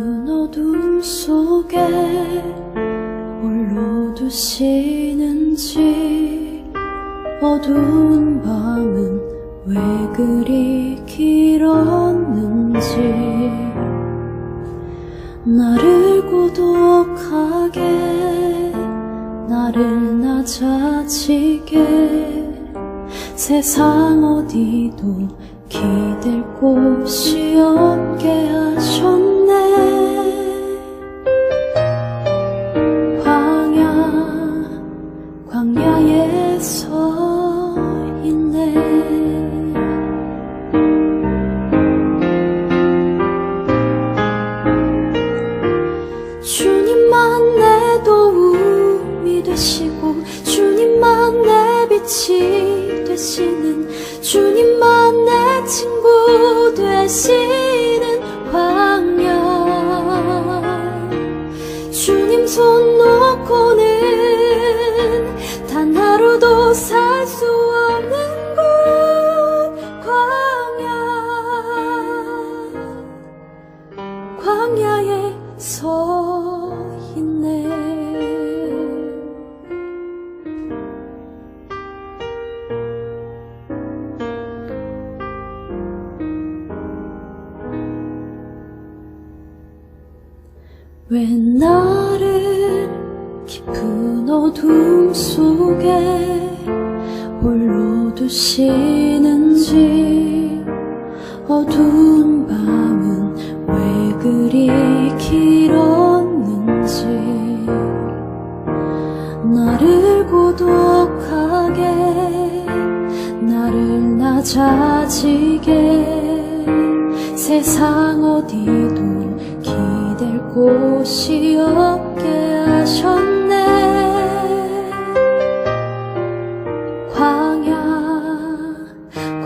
어둠 속에 홀로 두시는지, 어두운 밤은 왜 그리 길었는지, 나를 고독하게, 나를 낮아지게, 세상 어디도 기댈 곳이 없게 하셨네. 광야에 서 있네. 주님만 내 도움이 되시고, 주님만 내 빛이 되시는, 주님만 내 친구 되시는 광야. 주님 손 놓고는 단 하루도 살 수 없는 곳, 광야에 서 있네. 왜 나를 깊은 어둠 속에 홀로 두시는지, 어두운 밤은 왜 그리 길었는지, 나를 고독하게, 나를 낮아지게, 세상 어디도 기댈 곳이 없게 하셨네.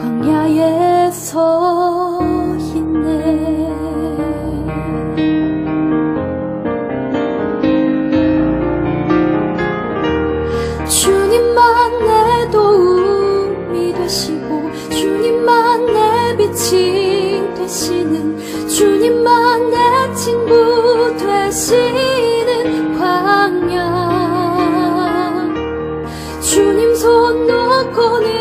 광야에 서 있네. 주님만 내 도움이 되시고, 주님만 내 빛이 되시는, 주님만 내 친구 되시는 광야. 주님 손 놓고는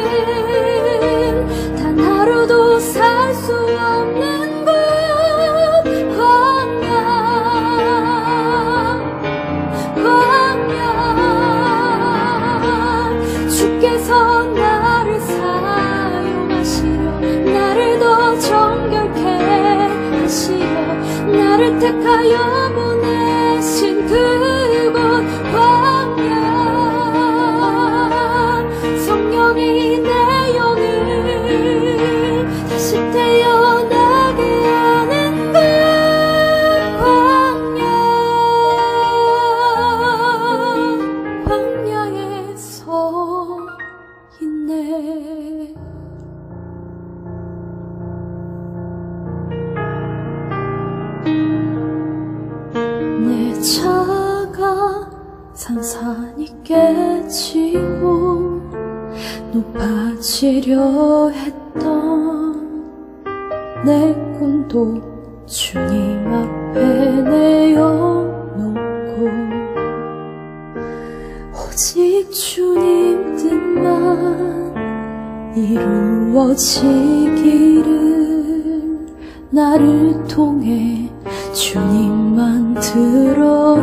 단 하루도 살 수 없는 곳, 광야. 주께서 나를 사용하시려, 나를 더 정결케 하시려, 나를 택하여 보내신 그곳 광야. 성령이 내 영을 다시 태어나게 하는 그 광야에 서 있네. 내 차가 산산이 깨지고 높아지려 했던 내 꿈도 주님 앞에 내어놓고, 오직 주님 뜻만 이루어지기를, 나를 통해 주님만 드러나시기를.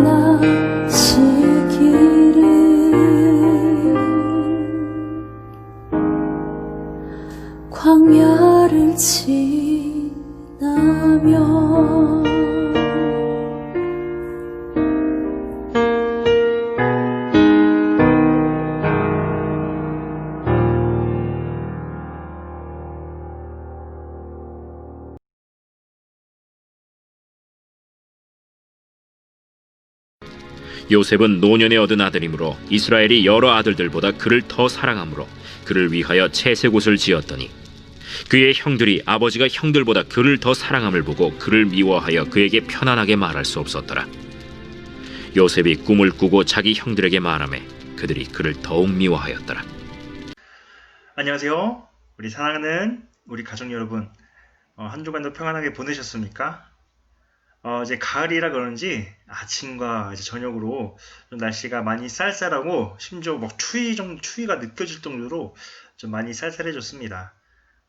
광야를 지나며 요셉은 노년에 얻은 아들이므로 이스라엘이 여러 아들들보다 그를 더 사랑하므로 그를 위하여 채색옷을 지었더니, 그의 형들이 아버지가 형들보다 그를 더 사랑함을 보고 그를 미워하여 그에게 편안하게 말할 수 없었더라. 요셉이 꿈을 꾸고 자기 형들에게 말하매 그들이 그를 더욱 미워하였더라. 안녕하세요. 우리 사랑하는 우리 가족 여러분, 한 주간도 평안하게 보내셨습니까? 이제 가을이라 그런지 아침과 이제 저녁으로 좀 날씨가 많이 쌀쌀하고 심지어 막 추위가 느껴질 정도로 좀 많이 쌀쌀해졌습니다.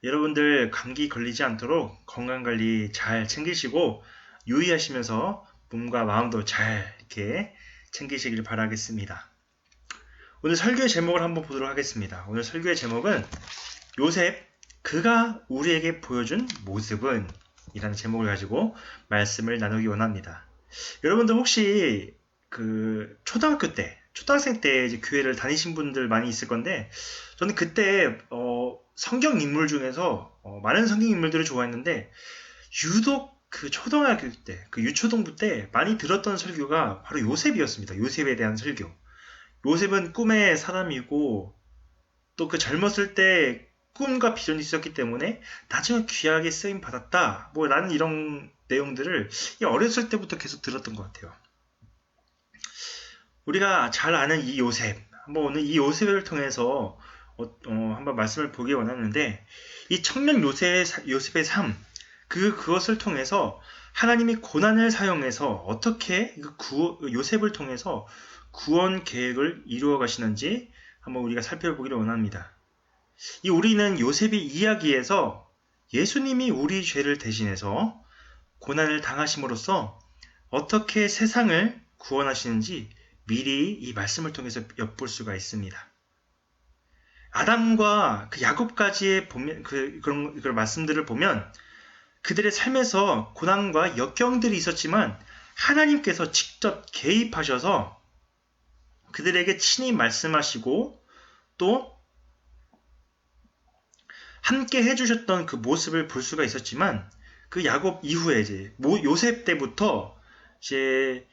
여러분들 감기 걸리지 않도록 건강관리 잘 챙기시고 유의하시면서 몸과 마음도 잘 이렇게 챙기시길 바라겠습니다. 오늘 설교의 제목을 한번 보도록 하겠습니다. 오늘 설교의 제목은 요셉, 그가 우리에게 보여준 모습은 이라는 제목을 가지고 말씀을 나누기 원합니다. 여러분들 혹시 초등학생 때 이제 교회를 다니신 분들 많이 있을 건데, 저는 그때 성경 인물 중에서 많은 성경 인물들을 좋아했는데, 유독 그 초등학교 때, 그 유초등부 때 많이 들었던 설교가 바로 요셉이었습니다. 요셉에 대한 설교. 요셉은 꿈의 사람이고, 또 그 젊었을 때 꿈과 비전이 있었기 때문에 나중에 귀하게 쓰임 받았다. 라는 이런 내용들을 어렸을 때부터 계속 들었던 것 같아요. 우리가 잘 아는 이 요셉, 한번 오늘 이 요셉을 통해서 한번 말씀을 보기 원하는데, 이 청년 요셉의 삶, 그것을 통해서 하나님이 고난을 사용해서 어떻게 요셉을 통해서 구원 계획을 이루어 가시는지 한번 우리가 살펴보기를 원합니다. 우리는 요셉의 이야기에서 예수님이 우리 죄를 대신해서 고난을 당하심으로써 어떻게 세상을 구원하시는지 미리 이 말씀을 통해서 엿볼 수가 있습니다. 아담과 그 야곱까지의 그런 말씀들을 보면 그들의 삶에서 고난과 역경들이 있었지만 하나님께서 직접 개입하셔서 그들에게 친히 말씀하시고 또 함께 해주셨던 그 모습을 볼 수가 있었지만, 그 야곱 이후에 이제 요셉 때부터 이제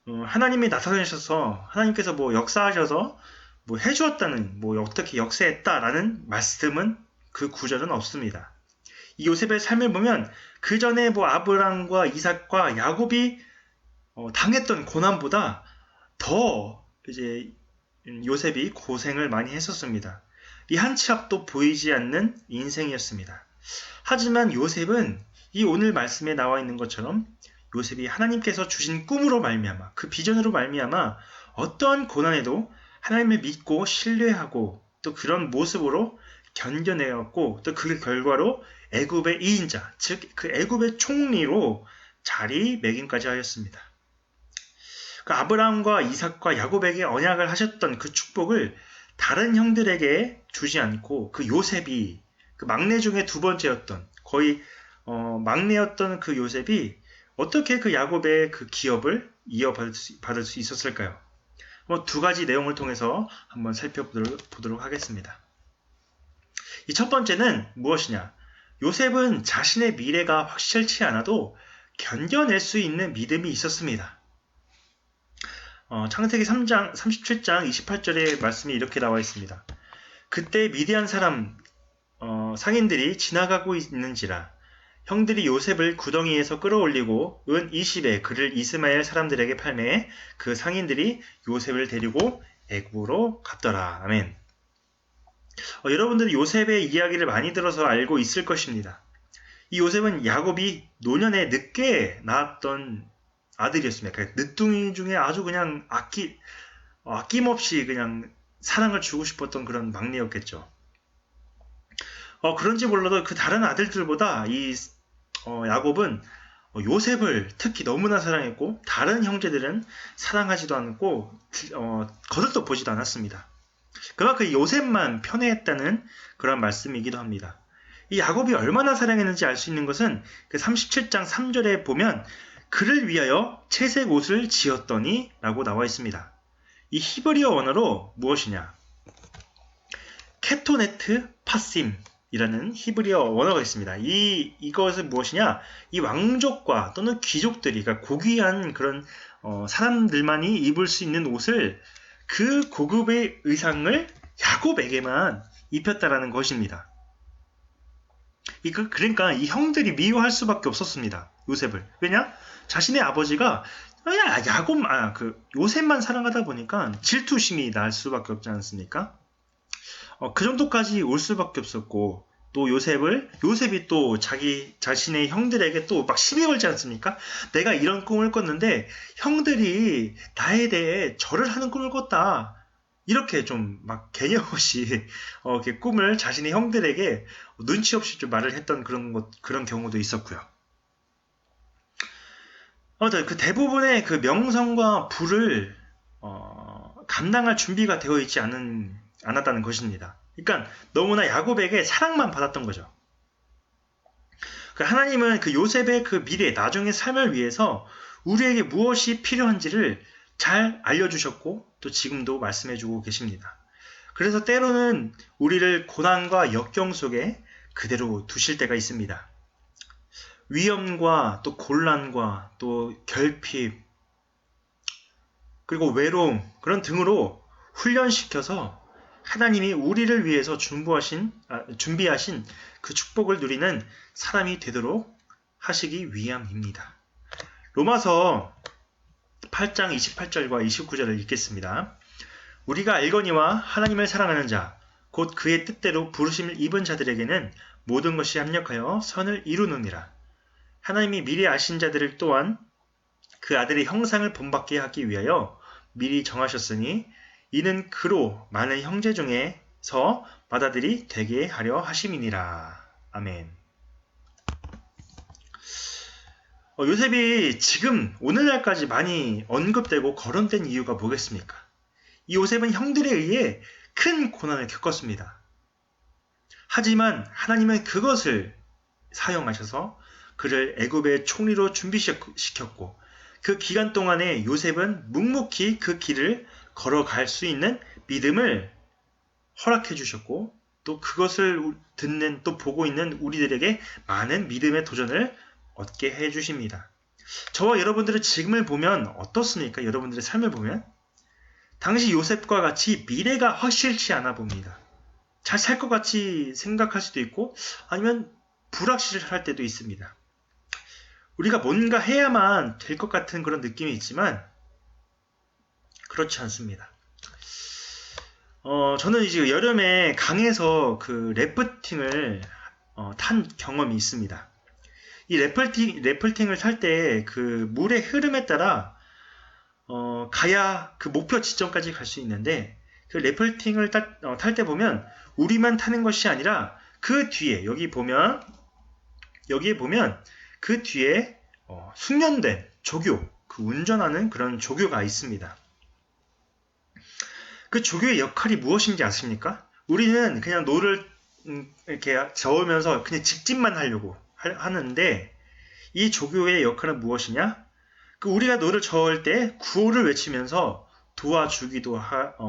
하나님이 나타나셔서 하나님께서 역사하셔서 해주었다는 어떻게 역사했다라는 말씀은 그 구절은 없습니다. 이 요셉의 삶을 보면 그 전에 아브람과 이삭과 야곱이 당했던 고난보다 더 이제 요셉이 고생을 많이 했었습니다. 이 한 치 앞도 보이지 않는 인생이었습니다. 하지만 요셉은 이 오늘 말씀에 나와 있는 것처럼 요셉이 하나님께서 주신 꿈으로 말미암아, 그 비전으로 말미암아 어떠한 고난에도 하나님을 믿고 신뢰하고 또 그런 모습으로 견뎌내었고, 또 그 결과로 애굽의 2인자, 즉 그 애굽의 총리로 자리매김까지 하였습니다. 그 아브라함과 이삭과 야곱에게 언약을 하셨던 그 축복을 다른 형들에게 주지 않고 그 요셉이, 그 막내 중에 두 번째였던, 거의 막내였던 그 요셉이 어떻게 그 야곱의 그 기업을 이어받을 수 있었을까요? 두 가지 내용을 통해서 한번 살펴보도록 하겠습니다. 이 첫 번째는 무엇이냐? 요셉은 자신의 미래가 확실치 않아도 견뎌낼 수 있는 믿음이 있었습니다. 창세기 3장 37장 28절의 말씀이 이렇게 나와 있습니다. 그때 미디안 사람 상인들이 지나가고 있는지라 형들이 요셉을 구덩이에서 끌어올리고 은 20에 그를 이스마엘 사람들에게 팔매 그 상인들이 요셉을 데리고 애굽으로 갔더라. 아멘. 여러분들이 요셉의 이야기를 많이 들어서 알고 있을 것입니다. 이 요셉은 야곱이 노년에 늦게 낳았던 아들이었습니다. 그러니까 늦둥이 중에 아주 그냥 아낌없이 그냥 사랑을 주고 싶었던 그런 막내였겠죠. 그런지 몰라도 그 다른 아들들보다 야곱은 요셉을 특히 너무나 사랑했고, 다른 형제들은 사랑하지도 않고 거들떠 보지도 않았습니다. 그만큼 요셉만 편애했다는 그런 말씀이기도 합니다. 이 야곱이 얼마나 사랑했는지 알 수 있는 것은 그 37장 3절에 보면 그를 위하여 채색 옷을 지었더니 라고 나와 있습니다. 이 히브리어 원어로 무엇이냐? 케토네트 파심이라는 히브리어 원어가 있습니다. 이것은 무엇이냐? 이 왕족과 또는 귀족들이, 그러니까 고귀한 그런 사람들만이 입을 수 있는 옷을, 그 고급의 의상을 야곱에게만 입혔다라는 것입니다. 그러니까 이 형들이 미워할 수밖에 없었습니다. 요셉을. 왜냐? 자신의 아버지가 요셉만 사랑하다 보니까 질투심이 날 수밖에 없지 않습니까? 그 정도까지 올 수밖에 없었고, 또 요셉이 또 자기 자신의 형들에게 또 막 시비 걸지 않습니까? 내가 이런 꿈을 꿨는데 형들이 나에 대해 절을 하는 꿈을 꿨다. 이렇게 좀 막 개념 없이 이렇게 꿈을 자신의 형들에게 눈치 없이 좀 말을 했던 그런 경우도 있었고요. 아무튼 그 대부분의 그 명성과 부를 감당할 준비가 되어 있지 않았다는 것입니다. 그러니까 너무나 야곱에게 사랑만 받았던 거죠. 하나님은 그 요셉의 그 미래, 나중의 삶을 위해서 우리에게 무엇이 필요한지를 잘 알려주셨고 또 지금도 말씀해주고 계십니다. 그래서 때로는 우리를 고난과 역경 속에 그대로 두실 때가 있습니다. 위험과 또 곤란과 또 결핍 그리고 외로움 그런 등으로 훈련시켜서 하나님이 우리를 위해서 준비하신 그 축복을 누리는 사람이 되도록 하시기 위함입니다. 로마서 8장 28절과 29절을 읽겠습니다. 우리가 알거니와 하나님을 사랑하는 자, 곧 그의 뜻대로 부르심을 입은 자들에게는 모든 것이 합력하여 선을 이루느니라. 하나님이 미리 아신 자들을 또한 그 아들의 형상을 본받게 하기 위하여 미리 정하셨으니 이는 그로 많은 형제 중에서 맏아들이 되게 하려 하심이니라. 아멘. 요셉이 지금 오늘날까지 많이 언급되고 거론된 이유가 뭐겠습니까? 이 요셉은 형들에 의해 큰 고난을 겪었습니다. 하지만 하나님은 그것을 사용하셔서 그를 애굽의 총리로 준비시켰고 그 기간 동안에 요셉은 묵묵히 그 길을 걸어갈 수 있는 믿음을 허락해 주셨고 또 그것을 듣는 또 보고 있는 우리들에게 많은 믿음의 도전을 얻게 해 주십니다. 저와 여러분들은 지금을 보면 어떻습니까? 여러분들의 삶을 보면 당시 요셉과 같이 미래가 확실치 않아 봅니다. 잘 살 것 같이 생각할 수도 있고 아니면 불확실할 때도 있습니다. 우리가 뭔가 해야만 될 것 같은 그런 느낌이 있지만 그렇지 않습니다. 저는 이제 여름에 강에서 그 래프팅을 탄 경험이 있습니다. 이 래프팅을 탈 때 그 물의 흐름에 따라 가야 그 목표 지점까지 갈 수 있는데 그 래프팅을 탈 때 보면 우리만 타는 것이 아니라 그 뒤에 여기에 보면 그 뒤에 숙련된 조교, 그 운전하는 그런 조교가 있습니다. 그 조교의 역할이 무엇인지 아십니까? 우리는 그냥 노를 이렇게 저으면서 그냥 직진만 하려고 하는데 이 조교의 역할은 무엇이냐? 그 우리가 노를 저을 때 구호를 외치면서 도와주기도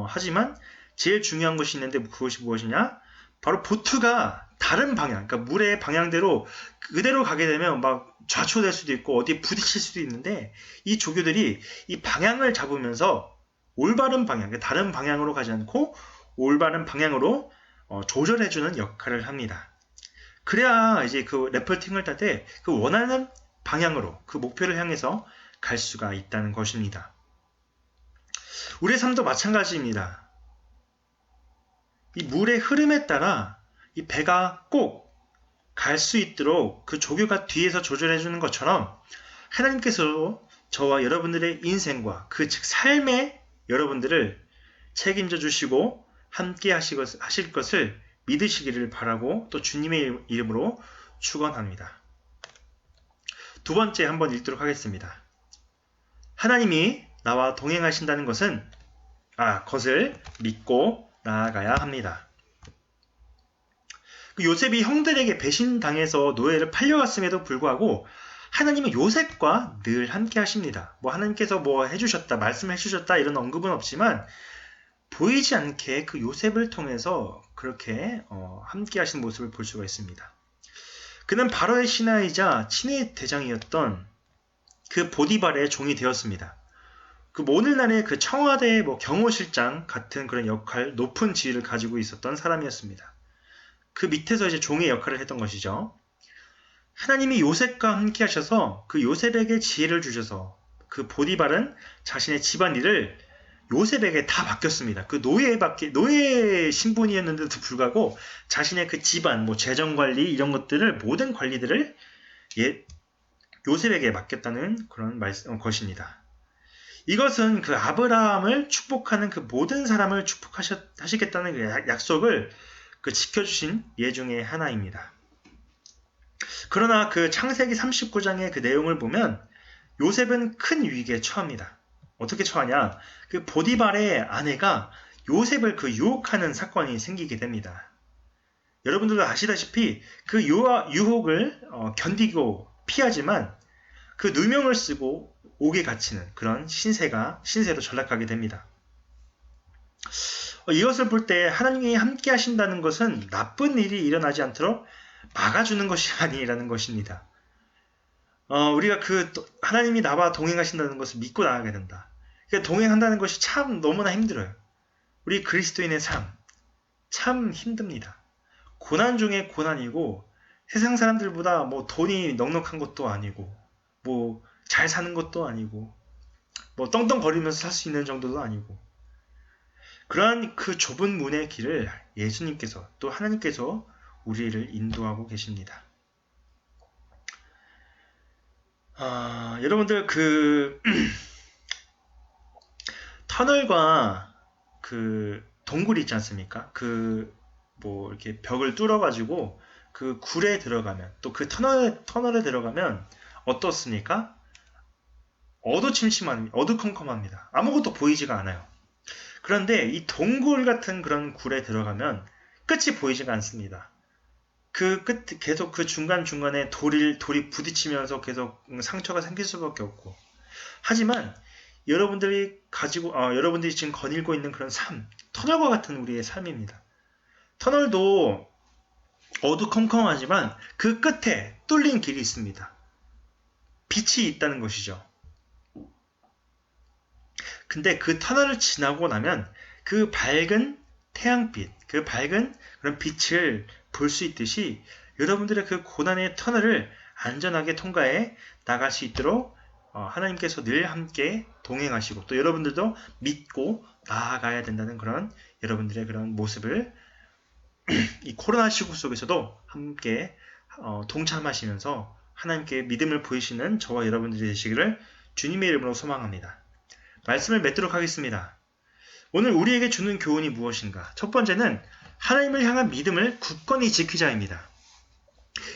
하지만 제일 중요한 것이 있는데 그것이 무엇이냐? 바로 보트가 다른 방향, 그러니까 물의 방향대로 그대로 가게 되면 막 좌초될 수도 있고 어디에 부딪힐 수도 있는데 이 조교들이 이 방향을 잡으면서 올바른 방향, 다른 방향으로 가지 않고 올바른 방향으로 조절해주는 역할을 합니다. 그래야 이제 그 래프팅을 탈 때 그 원하는 방향으로 그 목표를 향해서 갈 수가 있다는 것입니다. 우리의 삶도 마찬가지입니다. 이 물의 흐름에 따라 이 배가 꼭 갈 수 있도록 그 조교가 뒤에서 조절해주는 것처럼 하나님께서 저와 여러분들의 인생과 즉 삶의 여러분들을 책임져 주시고 함께 하실 것을 믿으시기를 바라고 또 주님의 이름으로 축원합니다. 두 번째 한번 읽도록 하겠습니다. 하나님이 나와 동행하신다는 것을 믿고 나아가야 합니다. 요셉이 형들에게 배신당해서 노예를 팔려갔음에도 불구하고 하나님은 요셉과 늘 함께 하십니다. 하나님께서 해주셨다, 말씀해 주셨다 이런 언급은 없지만 보이지 않게 그 요셉을 통해서 그렇게 함께 하신 모습을 볼 수가 있습니다. 그는 바로의 신하이자 친위 대장이었던 그 보디발의 종이 되었습니다. 오늘날의 그 청와대 경호실장 같은 그런 역할, 높은 지위를 가지고 있었던 사람이었습니다. 그 밑에서 이제 종의 역할을 했던 것이죠. 하나님이 요셉과 함께 하셔서 그 요셉에게 지혜를 주셔서 그 보디발은 자신의 집안일을 요셉에게 다 맡겼습니다. 그 노예 신분이었는데도 불구하고 자신의 그 집안, 뭐 재정 관리 이런 것들을 모든 관리들을 요셉에게 맡겼다는 그런 것입니다. 이것은 그 아브라함을 축복하는 그 모든 사람을 축복하시겠다는 그 약속을 그 지켜주신 예 중에 하나입니다. 그러나 그 창세기 39장의 그 내용을 보면 요셉은 큰 위기에 처합니다. 어떻게 처하냐? 그 보디발의 아내가 요셉을 그 유혹하는 사건이 생기게 됩니다. 여러분들도 아시다시피 그 유혹을 견디고 피하지만 그 누명을 쓰고 옥에 갇히는 그런 신세로 전락하게 됩니다. 이것을 볼 때 하나님이 함께 하신다는 것은 나쁜 일이 일어나지 않도록 막아주는 것이 아니라는 것입니다. 우리가 하나님이 나와 동행하신다는 것을 믿고 나가게 된다. 그러니까 동행한다는 것이 참 너무나 힘들어요. 우리 그리스도인의 삶, 참 힘듭니다. 고난 중에 고난이고, 세상 사람들보다 뭐 돈이 넉넉한 것도 아니고, 뭐 잘 사는 것도 아니고, 뭐 떵떵거리면서 살 수 있는 정도도 아니고, 그러한 그 좁은 문의 길을 예수님께서 또 하나님께서 우리를 인도하고 계십니다. 여러분들 터널과 그 동굴이 있지 않습니까? 뭐 이렇게 벽을 뚫어가지고 그 굴에 들어가면 또 그 터널에 들어가면 어떻습니까? 어두컴컴합니다. 아무것도 보이지가 않아요. 그런데 이 동굴 같은 그런 굴에 들어가면 끝이 보이지가 않습니다. 계속 그 중간중간에 돌이 부딪히면서 계속 상처가 생길 수밖에 없고. 하지만 여러분들이 지금 거닐고 있는 그런 삶, 터널과 같은 우리의 삶입니다. 터널도 어두컴컴하지만 그 끝에 뚫린 길이 있습니다. 빛이 있다는 것이죠. 근데 그 터널을 지나고 나면 그 밝은 태양빛, 그 밝은 그런 빛을 볼 수 있듯이 여러분들의 그 고난의 터널을 안전하게 통과해 나갈 수 있도록 하나님께서 늘 함께 동행하시고 또 여러분들도 믿고 나아가야 된다는 그런 여러분들의 그런 모습을 이 코로나 시국 속에서도 함께 동참하시면서 하나님께 믿음을 보이시는 저와 여러분들이 되시기를 주님의 이름으로 소망합니다. 말씀을 맺도록 하겠습니다. 오늘 우리에게 주는 교훈이 무엇인가? 첫 번째는 하나님을 향한 믿음을 굳건히 지키자입니다.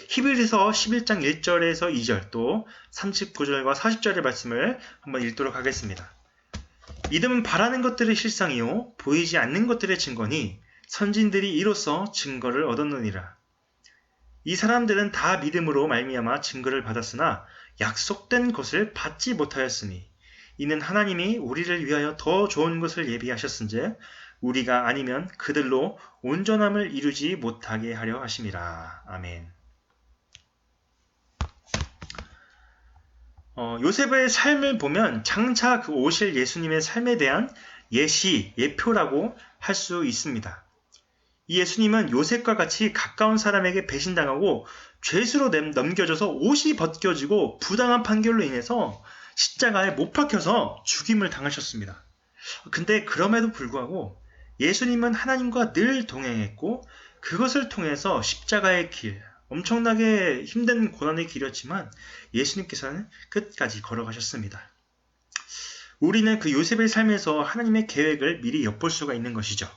히브리서 11장 1절에서 2절 또 39절과 40절의 말씀을 한번 읽도록 하겠습니다. 믿음은 바라는 것들의 실상이요 보이지 않는 것들의 증거니 선진들이 이로써 증거를 얻었느니라. 이 사람들은 다 믿음으로 말미암아 증거를 받았으나 약속된 것을 받지 못하였으니 이는 하나님이 우리를 위하여 더 좋은 것을 예비하셨은즉 우리가 아니면 그들로 온전함을 이루지 못하게 하려 하심이라. 아멘. 요셉의 삶을 보면 장차 그 오실 예수님의 삶에 대한 예표라고 할 수 있습니다. 이 예수님은 요셉과 같이 가까운 사람에게 배신당하고 죄수로 넘겨져서 옷이 벗겨지고 부당한 판결로 인해서 십자가에 못 박혀서 죽임을 당하셨습니다. 근데 그럼에도 불구하고 예수님은 하나님과 늘 동행했고 그것을 통해서 십자가의 길, 엄청나게 힘든 고난의 길이었지만 예수님께서는 끝까지 걸어가셨습니다. 우리는 그 요셉의 삶에서 하나님의 계획을 미리 엿볼 수가 있는 것이죠.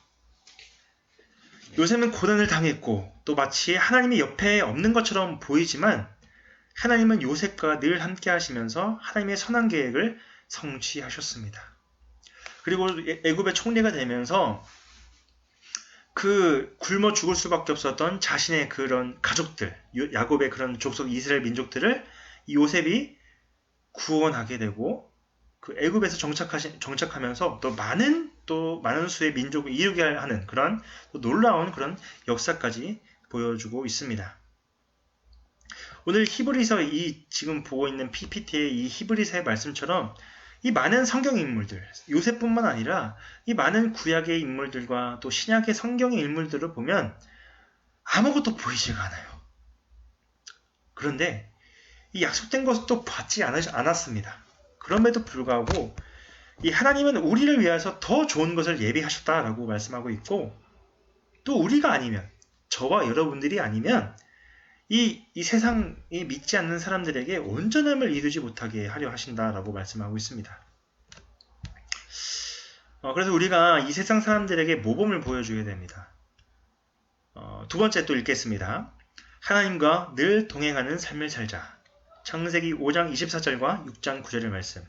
요셉은 고난을 당했고 또 마치 하나님이 옆에 없는 것처럼 보이지만 하나님은 요셉과 늘 함께 하시면서 하나님의 선한 계획을 성취하셨습니다. 그리고 애굽의 총리가 되면서 그 굶어 죽을 수밖에 없었던 자신의 그런 가족들, 야곱의 그런 족속 이스라엘 민족들을 이 요셉이 구원하게 되고 그 애굽에서 정착하면서 또 많은 수의 민족을 이루게 하는 그런 또 놀라운 그런 역사까지 보여주고 있습니다. 오늘 히브리서 지금 보고 있는 PPT의 이 히브리서의 말씀처럼 이 많은 성경 인물들, 요셉뿐만 아니라 이 많은 구약의 인물들과 또 신약의 성경의 인물들을 보면 아무것도 보이지가 않아요. 그런데 이 약속된 것도 받지 않았습니다. 그럼에도 불구하고 이 하나님은 우리를 위해서 더 좋은 것을 예비하셨다라고 말씀하고 있고, 또 우리가 아니면, 저와 여러분들이 아니면 이 세상에 믿지 않는 사람들에게 온전함을 이루지 못하게 하려 하신다라고 말씀하고 있습니다. 그래서 우리가 이 세상 사람들에게 모범을 보여줘야 됩니다. 두 번째 또 읽겠습니다. 하나님과 늘 동행하는 삶을 살자. 창세기 5장 24절과 6장 9절의 말씀.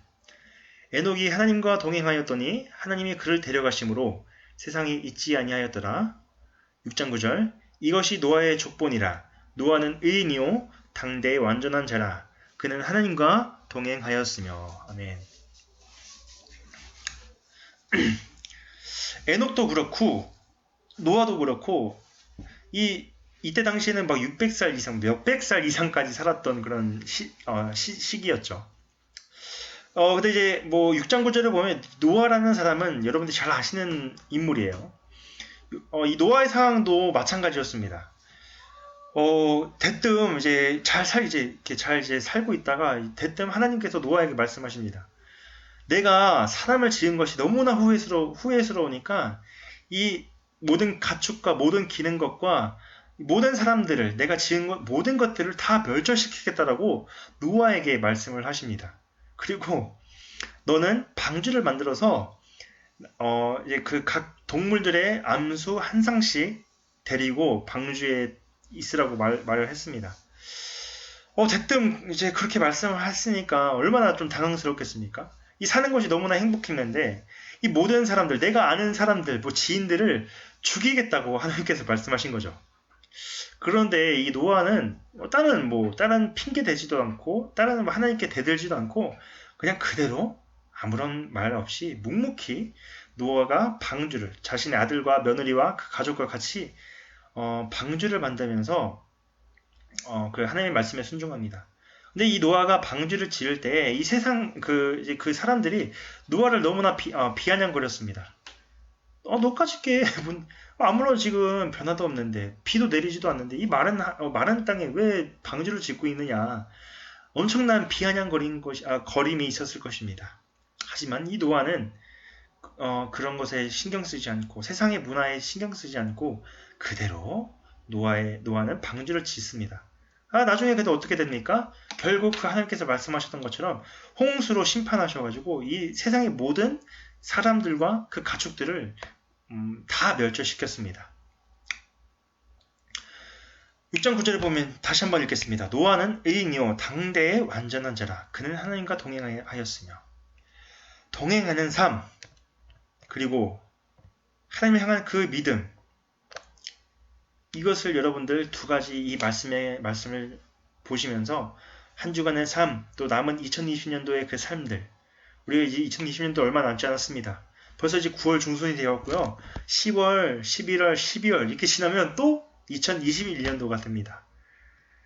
에녹이 하나님과 동행하였더니 하나님이 그를 데려가심으로 세상이 잊지 아니하였더라. 6장 9절. 이것이 노아의 족본이라. 노아는 의인이요 당대의 완전한 자라. 그는 하나님과 동행하였으며. 아멘. 에녹도 그렇고 노아도 그렇고 이때 당시에는 막 600살 이상, 몇백 살 이상까지 살았던 그런 시기였죠. 근데 이제 뭐 6장 9절을 보면 노아라는 사람은 여러분들이 잘 아시는 인물이에요. 이 노아의 상황도 마찬가지였습니다. 대뜸 이제 잘 살고 있다가 대뜸 하나님께서 노아에게 말씀하십니다. 내가 사람을 지은 것이 너무나 후회스러우니까 이 모든 가축과 모든 기는 것과 모든 사람들을 내가 지은 모든 것들을 다 멸절시키겠다라고 노아에게 말씀을 하십니다. 그리고 너는 방주를 만들어서 이제 그 각 동물들의 암수 한 쌍씩 데리고 방주에 있으라고 말을 했습니다. 대뜸 이제 그렇게 말씀을 했으니까 얼마나 좀 당황스럽겠습니까? 이 사는 것이 너무나 행복했는데 이 모든 사람들, 내가 아는 사람들, 뭐 지인들을 죽이겠다고 하나님께서 말씀하신 거죠. 그런데 이 노아는 다른 핑계 대지도 않고 다른 하나님께 대들지도 않고 그냥 그대로 아무런 말 없이 묵묵히 노아가 방주를 자신의 아들과 며느리와 그 가족과 같이 방주를 만들면서 그 하나님의 말씀에 순종합니다. 근데 이 노아가 방주를 지을 때 이 세상 그 사람들이 노아를 너무나 비아냥거렸습니다. 너까지 게 아무런 지금 변화도 없는데 비도 내리지도 않는데 이 마른 땅에 왜 방주를 짓고 있느냐. 엄청난 거림이 있었을 것입니다. 하지만 이 노아는 그런 것에 신경 쓰지 않고 세상의 문화에 신경 쓰지 않고 그대로 노아는 방주를 짓습니다. 나중에 그래도 어떻게 됩니까? 결국 그 하나님께서 말씀하셨던 것처럼 홍수로 심판하셔가지고 이 세상의 모든 사람들과 그 가축들을 다 멸절시켰습니다. 6장 9절을 보면 다시 한번 읽겠습니다. 노아는 의인이요 당대의 완전한 자라. 그는 하나님과 동행하였으며. 동행하는 삶, 그리고 하나님을 향한 그 믿음, 이것을 여러분들 두 가지 이 말씀을 보시면서 한 주간의 삶, 또 남은 2020년도의 그 삶들, 우리가 이제 2020년도 얼마 남지 않았습니다. 벌써 이제 9월 중순이 되었고요. 10월, 11월, 12월 이렇게 지나면 또 2021년도가 됩니다.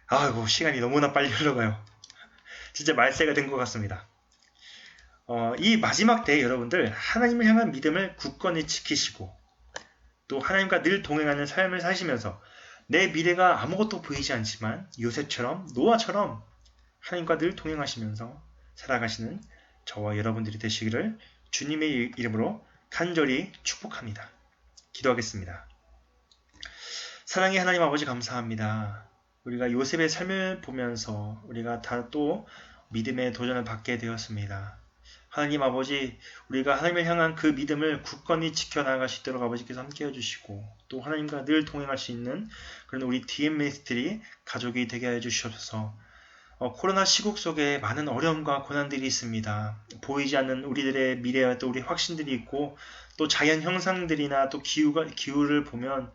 아이고, 시간이 너무나 빨리 흘러가요. 진짜 말세가 된 것 같습니다. 이 마지막 때에 여러분들 하나님을 향한 믿음을 굳건히 지키시고 또 하나님과 늘 동행하는 삶을 사시면서 내 미래가 아무것도 보이지 않지만 요셉처럼 노아처럼 하나님과 늘 동행하시면서 살아가시는 저와 여러분들이 되시기를 주님의 이름으로 간절히 축복합니다. 기도하겠습니다. 사랑의 하나님 아버지 감사합니다. 우리가 요셉의 삶을 보면서 우리가 다 또 믿음의 도전을 받게 되었습니다. 하나님 아버지, 우리가 하나님을 향한 그 믿음을 굳건히 지켜나갈 수 있도록 아버지께서 함께 해주시고 또 하나님과 늘 동행할 수 있는 그런 우리 DM미스트리 가족이 되게 해주셔서 코로나 시국 속에 많은 어려움과 고난들이 있습니다. 보이지 않는 우리들의 미래와 또 우리 확신들이 있고 또 자연 형상들이나 또 기후를 보면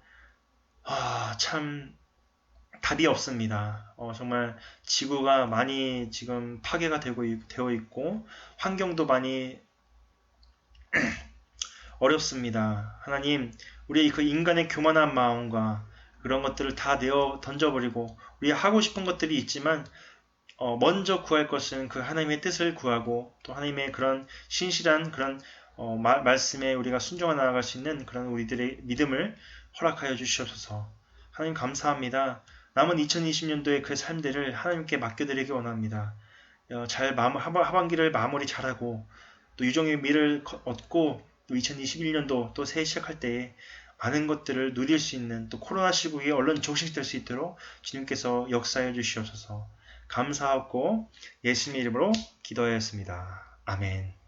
참 답이 없습니다. 정말 지구가 많이 지금 파괴가 되어 있고 환경도 많이 어렵습니다. 하나님, 우리 그 인간의 교만한 마음과 그런 것들을 다 내어 던져버리고 우리 하고 싶은 것들이 있지만 먼저 구할 것은 그 하나님의 뜻을 구하고 또 하나님의 그런 신실한 그런 말씀에 우리가 순종해 나아갈 수 있는 그런 우리들의 믿음을 허락하여 주시옵소서. 하나님 감사합니다. 남은 2020년도의 그 삶들을 하나님께 맡겨드리기 원합니다. 하반기를 마무리 잘하고 또 유종의 미를 얻고 또 2021년도 또 새해 시작할 때에 많은 것들을 누릴 수 있는 또 코로나 시국에 얼른 종식될 수 있도록 주님께서 역사해 주시옵소서. 감사하고 예수님의 이름으로 기도하였습니다. 아멘.